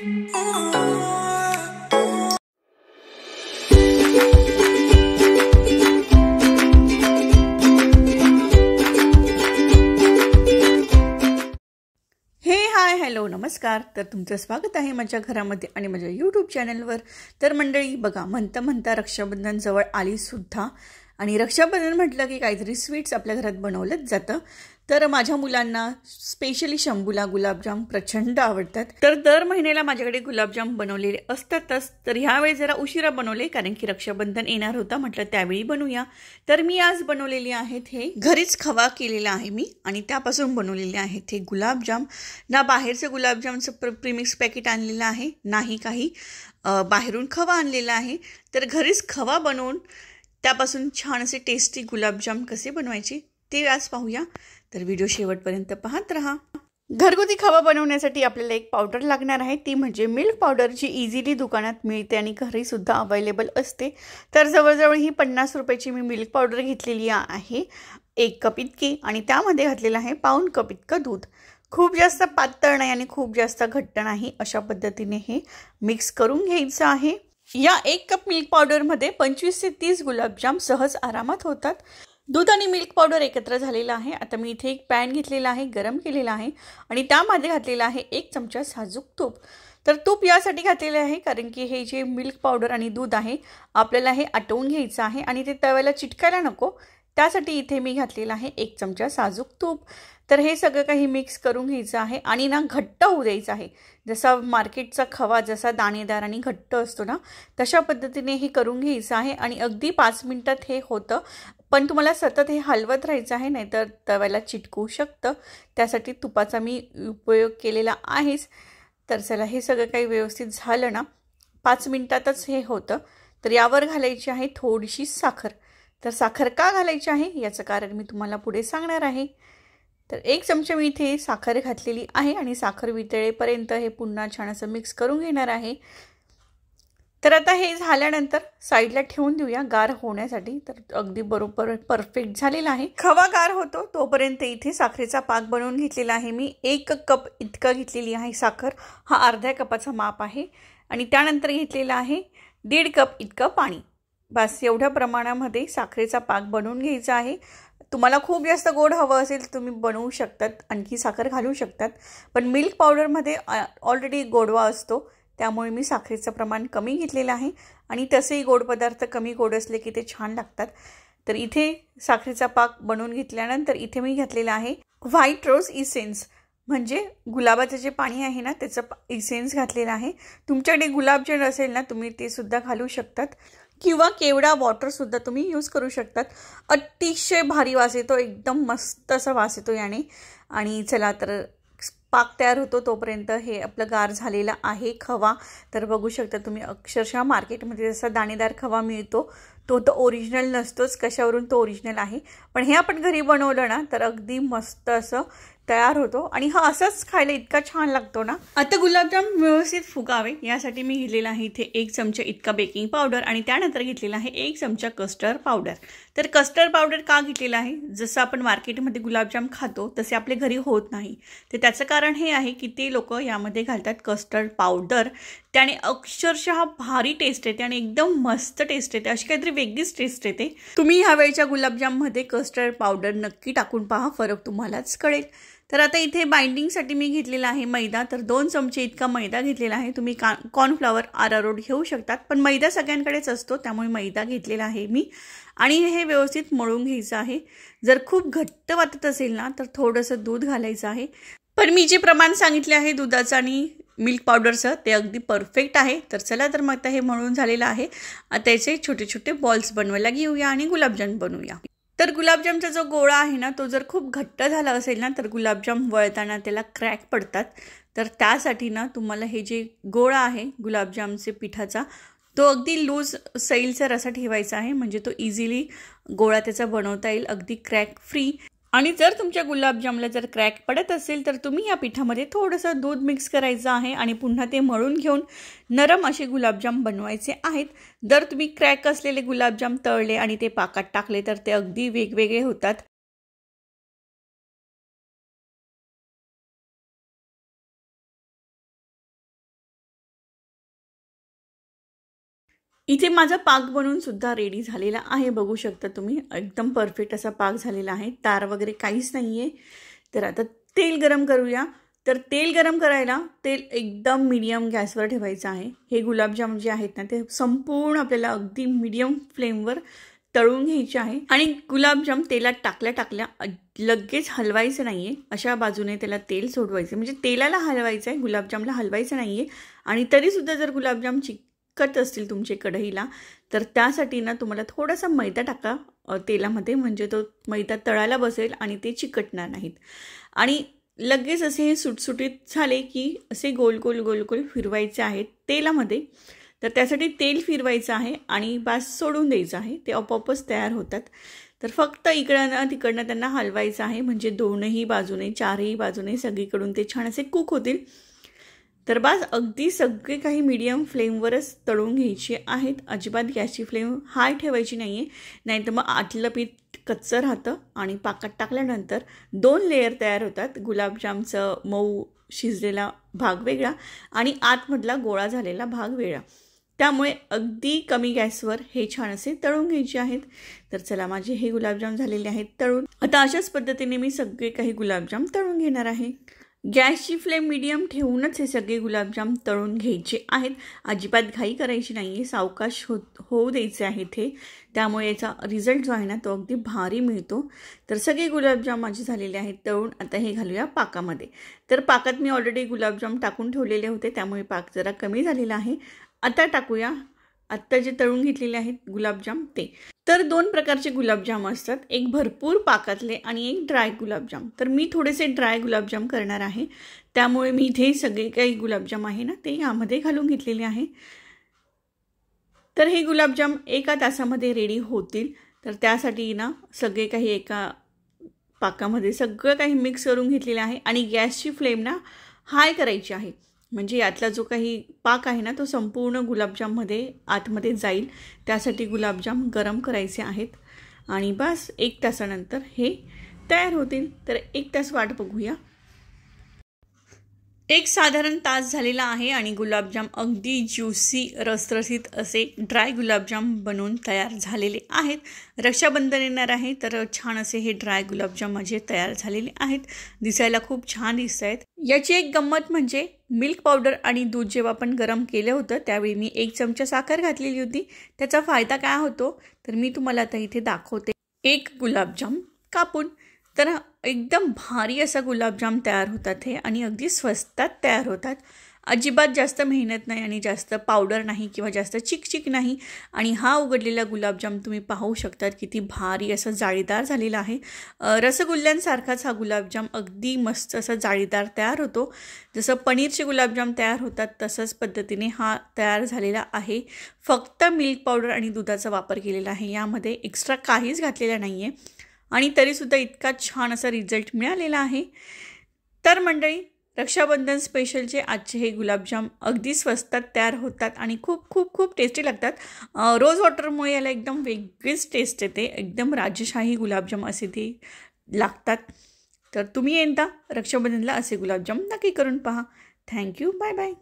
Hi hello नमस्कार। तर तुमचं स्वागत आहे माझ्या घरामध्ये आणि माझ्या यूट्यूब चॅनलवर। तर मंडळी बघा, म्हणता म्हणता रक्षाबंधन जवळ आली सुद्धा आणि रक्षाबंधन म्हटलं की काहीतरी स्वीट्स आपल्या घरात बनवलंच जातं। तर माझ्या मुलांना स्पेशली शंभूला गुलाबजाम प्रचंड आवडतात। तर दर महिन्याला माझ्याकडे गुलाबजाम बनवलेले असतातच। तर ह्यावेळी जरा उशिरा बनवले कारण की रक्षाबंधन येणार होता, म्हटलं त्यावेळी बनवूया। तर मी आज बनवलेले आहेत, हे घरीच खवा केलेला आहे मी आणि त्यापासून बनवलेले आहेत हे गुलाबजाम। ना बाहेरचे गुलाबजामचं प्रीमिक्स पॅकेट आणलेलं आहे, नाही काही बाहेरून खवा आणलेला आहे। तर घरीच खवा बनवून त्यापासून छान असे टेस्टी गुलाबजाम कसे बनवायचे ते आज पाहूया। तर व्हिडिओ शेवटपर्यंत पाहत रहा। घरगुती खवा बनवण्यासाठी आपल्याला एक पावडर लागणार आहे, ती म्हणजे मिल्क पावडर, जी इझिली दुकानात मिळते आणि घरी सुद्धा अवेलेबल असते। तर जवळजवळ ही 50 रुपयाची मी मिल्क पावडर घेतलेली आहे, 1 कप इतकी, आणि त्यामध्ये घातलेलं आहे पाऊण कप इतकं दूध। खूप जास्त पातळ नाही आणि खूप जास्त घट्ट नाही, अशा पद्धतीने हे मिक्स करून घ्यायचं आहे। या 1 कप मिल्क पावडरमध्ये 25 ते 30 गुलाबजाम सहज आरामात होतात। दूध आणि मिल्क पावडर एकत्र झालेला आहे। आता मी इथे एक पॅन घेतलेला आहे, गरम केलेला आहे आणि त्यामध्ये घातलेला आहे 1 चमचा साजूक तूप। तर तूप यासाठी घातलेले आहे कारण की हे जे मिल्क पावडर आणि दूध आहे आपल्याला हे आटवून घ्यायचं आहे आणि ते तव्याला चिटकायला नको, त्यासाठी इथे मी घातलेला आहे 1 चमचा साजूक तूप। तर हे सगळं काही मिक्स करून घ्यायचं आहे आणि ना घट्ट होऊ द्यायचं आहे। जसा मार्केटचा खवा जसा दाणेदार आणि घट्ट असतो ना, तशा पद्धतीने हे करून घ्यायचं आहे आणि अगदी 5 मिनिटात हे होतं। पण तुम्हाला सतत हे हलवत राहायचं आहे, नाहीतर तव्याला चिटकू शकतं, त्यासाठी तुपाचा मी उपयोग केलेला आहेच। तर चला, हे सगळं काही व्यवस्थित झालं ना, 5 मिनिटातच हे होतं। तर यावर घालायची आहे थोडीशी साखर। तर साखर का घालायची आहे याचं कारण मी तुम्हाला पुढे सांगणार आहे। तर 1 चमचा मी इथे साखर घातलेली आहे आणि साखर वितळेपर्यंत हे पुन्हा छान असं मिक्स करून घेणार आहे। तर आता हे झाल्यानंतर साईडला ठेवून देऊया गार होण्यासाठी। तर अगदी बरोबर परफेक्ट झालेला आहे। खवा गार होतो तोपर्यंत इथे साखरेचा पाक बनवून घेतलेला आहे मी। 1 कप इतका घेतलेली आहे साखर, हा अर्ध्या कपाचा माप आहे, आणि त्यानंतर घेतलेला आहे 1.5 कप इतकं पाणी। बस एवढ्या प्रमाणामध्ये साखरेचा पाक बनवून घ्यायचा आहे। तुम्हाला खूप जास्त गोड हवं असेल तर तुम्ही बनवू शकतात, आणखी साखर घालू शकतात, पण मिल्क पावडरमध्ये ऑलरेडी गोडवा असतो, त्यामुळे मी साखरेचं प्रमाण कमी घेतलेलं आहे। आणि तसेही गोड पदार्थ कमी गोड असले की ते छान लागतात। तर इथे साखरेचा पाक बनवून घेतल्यानंतर इथे मी घातलेला आहे व्हाईट रोज इसेन्स, म्हणजे गुलाबाचं जे पाणी आहे ना त्याचं इसेन्स घातलेलं आहे। तुमच्याकडे गुलाबजल असेल ना, तुम्ही ते सुद्धा घालू शकतात, किंवा केवडा वॉटर सुद्धा तुम्ही यूज करू शकतात। अतिशय भारी वास येतो, एकदम मस्त असा वास येतो याने। आणि चला, तर पाक तयार होतो तोपर्यंत हे आपलं गार झालेला आहे खवा। तर बघू शकता तुम्ही, अक्षरशः मार्केटमध्ये जसा दाणेदार खवा मिळतो तो तर ओरिजिनल नसतोच, कशावरून तो ओरिजिनल आहे, पण हे आपण घरी बनवलं ना तर अगदी मस्त असं तयार होतो आणि हा असाच खायला इतका छान लागतो ना। आता गुलाबजाम व्यवस्थित फुगावे यासाठी मी घेतलेला आहे इथे 1 चमचा इतका बेकिंग पावडर आणि त्यानंतर घेतलेला आहे 1 चमचा कस्टर्ड पावडर। तर कस्टर्ड पावडर का घेतलेला आहे, जसं आपण मार्केटमध्ये गुलाबजाम खातो तसे आपले घरी होत नाही, तर त्याचं कारण हे आहे की ते लोक यामध्ये घालतात कस्टर्ड पावडर, त्याने अक्षरशः भारी टेस्ट येते आणि एकदम मस्त टेस्ट येते, अशी काहीतरी वेगळीच टेस्ट येते। तुम्ही ह्या वेळच्या गुलाबजाममध्ये कस्टर्ड पावडर नक्की टाकून पहा, फरक तुम्हालाच कळेल। तर आता इथे बाइंडिंगसाठी मी घेतलेला आहे मैदा। तर 2 चमचे इतका मैदा घेतलेला आहे, तुम्ही कॉर्नफ्लॉवर अरारोट घेऊ शकतात, पण मैदा सगळ्यांकडेच असतो त्यामुळे मैदा घेतलेला आहे मी। आणि हे व्यवस्थित मळून घ्यायचं आहे। जर खूप घट्ट वाटत असेल ना तर थोडंसं दूध घालायचं आहे, पण मी जे प्रमाण सांगितले आहे दुधाचं आणि मिल्क पावडरचं ते अगदी परफेक्ट आहे। तर चला, तर मग आता हे मळून झालेलं आहे, त्याचे छोटे छोटे बॉल्स बनवायला घेऊया आणि गुलाबजाम बनवूया। तर गुलाबजामचा जो गोळा आहे ना तो जर खूप घट्ट झाला असेल ना तर गुलाबजाम वळताना त्याला क्रॅक पडतात। तर त्यासाठी ना तुम्हाला हे जे गोळा आहे गुलाबजामचे पिठाचा तो अगदी लूज सैलसर असा ठेवायचा आहे, म्हणजे तो इझिली गोळा त्याचा बनवता येईल, अगदी क्रॅक फ्री। आणि जर तुमच्या गुलाबजामला जर क्रॅक पडत असेल तर तुम्ही या पिठामध्ये थोडंसं दूध मिक्स करायचं आहे आणि पुन्हा ते मळून घेऊन नरम असे गुलाबजाम बनवायचे आहेत। जर तुम्ही क्रॅक असलेले गुलाबजाम तळले आणि ते पाकात टाकले तर ते अगदी वेगवेगळे होतात। इथे माझा पाक बनवून सुद्धा रेडी झालेला आहे, बघू शकता तुम्ही. एकदम परफेक्ट असा पाक झालेला आहे, तार वगैरे काहीच नाही आहे. तर आता तेल गरम करूया. तर तेल गरम करायला तेल एकदम मीडियम गॅसवर ठेवायचं आहे. हे गुलाबजाम जे आहेत ना ते संपूर्ण आपल्याला अगदी मीडियम फ्लेमवर तळून घ्यायचे आहे. आणि गुलाबजाम तेलात टाकल्या लगेच हलवायचं नाही आहे, अशा बाजूने त्याला तेल सोडवायचं, म्हणजे तेलाला हलवायचं आहे, गुलाबजामला हलवायचं नाही आहे. आणि तरीसुद्धा जर गुलाबजाम चिकट असतील तुमचे कढईला तर त्यासाठी ना तुम्हाला थोडासा मैदा टाका तेलामध्ये, म्हणजे तो मैदा तळायला बसेल आणि ते चिकटणार नाहीत. आणि लगेच असे हे सुटसुटीत झाले की असे गोल गोल गोल गोल फिरवायचे आहेत तेलामध्ये. तर त्यासाठी तेल फिरवायचं आहे आणि बास सोडून द्यायचं आहे, ते आपोआपच तयार होतात. तर फक्त इकडनं तिकडनं त्यांना हलवायचं आहे, म्हणजे दोनही बाजूने चारही बाजूने सगळीकडून ते छान असे कुक होतील. तर बास अगदी सगळे काही मीडियम फ्लेमवरच तळून घ्यायचे आहेत. अजिबात गॅसची फ्लेम हाय ठेवायची नाही आहे, नाहीतर मग आतलं पीठ कच्चं राहतं आणि पाकात टाकल्यानंतर 2 लेयर तयार होतात. गुलाबजामचं मऊ शिजलेला भाग वेगळा आणि आतमधला गोळा झालेला भाग वेगळा. त्यामुळे अगदी कमी गॅसवर हे छान असे तळून घ्यायचे आहेत. तर चला, माझे हे गुलाबजाम झालेले आहेत तळून. आता अशाच पद्धतीने मी सगळे काही गुलाबजाम तळून घेणार आहे. गॅसची फ्लेम मीडियम ठेवूनच हे सगळे गुलाबजाम तळून घ्यायचे आहेत. अजिबात घाई करायची नाही आहे, सावकाश होऊ द्यायचे आहे ते. त्यामुळे याचा रिझल्ट जो आहे ना तो अगदी भारी मिळतो. तर सगळे गुलाबजाम माझे झालेले आहेत तळून. आता हे घालूया पाकामध्ये. तर पाकात मी ऑलरेडी गुलाबजाम टाकून ठेवलेले होते, त्यामुळे पाक जरा कमी झालेला आहे. आता टाकूया आत्ता जे तळून घेतलेले आहेत गुलाबजाम ते. तर 2 प्रकारचे गुलाबजाम असतात, एक भरपूर पाकातले आणि एक ड्राय गुलाबजाम. तर मी थोडेसे ड्राय गुलाबजाम करणार आहे, त्यामुळे मी इथे सगळे काही गुलाबजाम आहे ना ते यामध्ये घालून घेतलेले आहे. तर हे गुलाबजाम 1 तासामध्ये रेडी होतील. तर त्यासाठी ना सगळे काही एका पाकामध्ये सगळं काही मिक्स करून घेतलेलं आहे आणि गॅसची फ्लेम ना हाय करायची आहे, म्हणजे यातला जो काही पाक आहे ना तो संपूर्ण गुलाबजाममध्ये आतमध्ये जाईल. त्यासाठी गुलाबजाम गरम करायचे आहेत आणि बस 1 तासानंतर हे तयार होतील. तर 1 तास वाट बघूया. एक साधारण तास झालेला आहे आणि गुलाबजाम अगदी ज्युसी रसरसीत असे ड्राय गुलाबजाम बनवून तयार झालेले आहेत. रक्षाबंधन येणार आहे तर छान असे हे ड्राय गुलाबजाम माझे तयार झालेले आहेत. दिसायला खूप छान दिसत आहेत. याची एक गंमत म्हणजे मिल्क पावडर आणि दूध जेव्हा आपण गरम केलं होतं त्यावेळी मी 1 चमचा साखर घातलेली होती. त्याचा फायदा काय होतो तर मी तुम्हाला आता इथे दाखवते. 1 गुलाबजाम कापून. तर एकदम भारी असा गुलाबजाम तयार होतात हे आणि अगदी स्वस्तात तयार होतात. अजिबात जास्त मेहनत नाही आणि जास्त पावडर नाही किंवा जास्त चिकचिक नाही. आणि हा उघडलेला गुलाबजाम तुम्ही पाहू शकतात किती भारी असं जाळीदार झालेला आहे. रसगुल्ल्यांसारखाच हा गुलाबजाम अगदी मस्त असा जाळीदार तयार होतो. जसं पनीरचे गुलाबजाम तयार होतात तसंच पद्धतीने हा तयार झालेला आहे. फक्त मिल्क पावडर आणि दुधाचा वापर केलेला आहे, यामध्ये एक्स्ट्रा काहीच घातलेलं नाही आहे आणि तरीसुद्धा इतका छान असा रिझल्ट मिळालेला आहे. तर मंडळी, रक्षाबंधन स्पेशलचे आजचे हे गुलाबजाम अगदी स्वस्तात तयार होतात आणि खूप खूप खूप टेस्टी लागतात. रोज वॉटरमुळे याला एकदम वेगळीच टेस्ट येते. एकदम राजशाही गुलाबजाम असे ते लागतात. तर तुम्ही यंदा रक्षाबंधनला असे गुलाबजाम नक्की करून पहा. थँक्यू. Bye bye.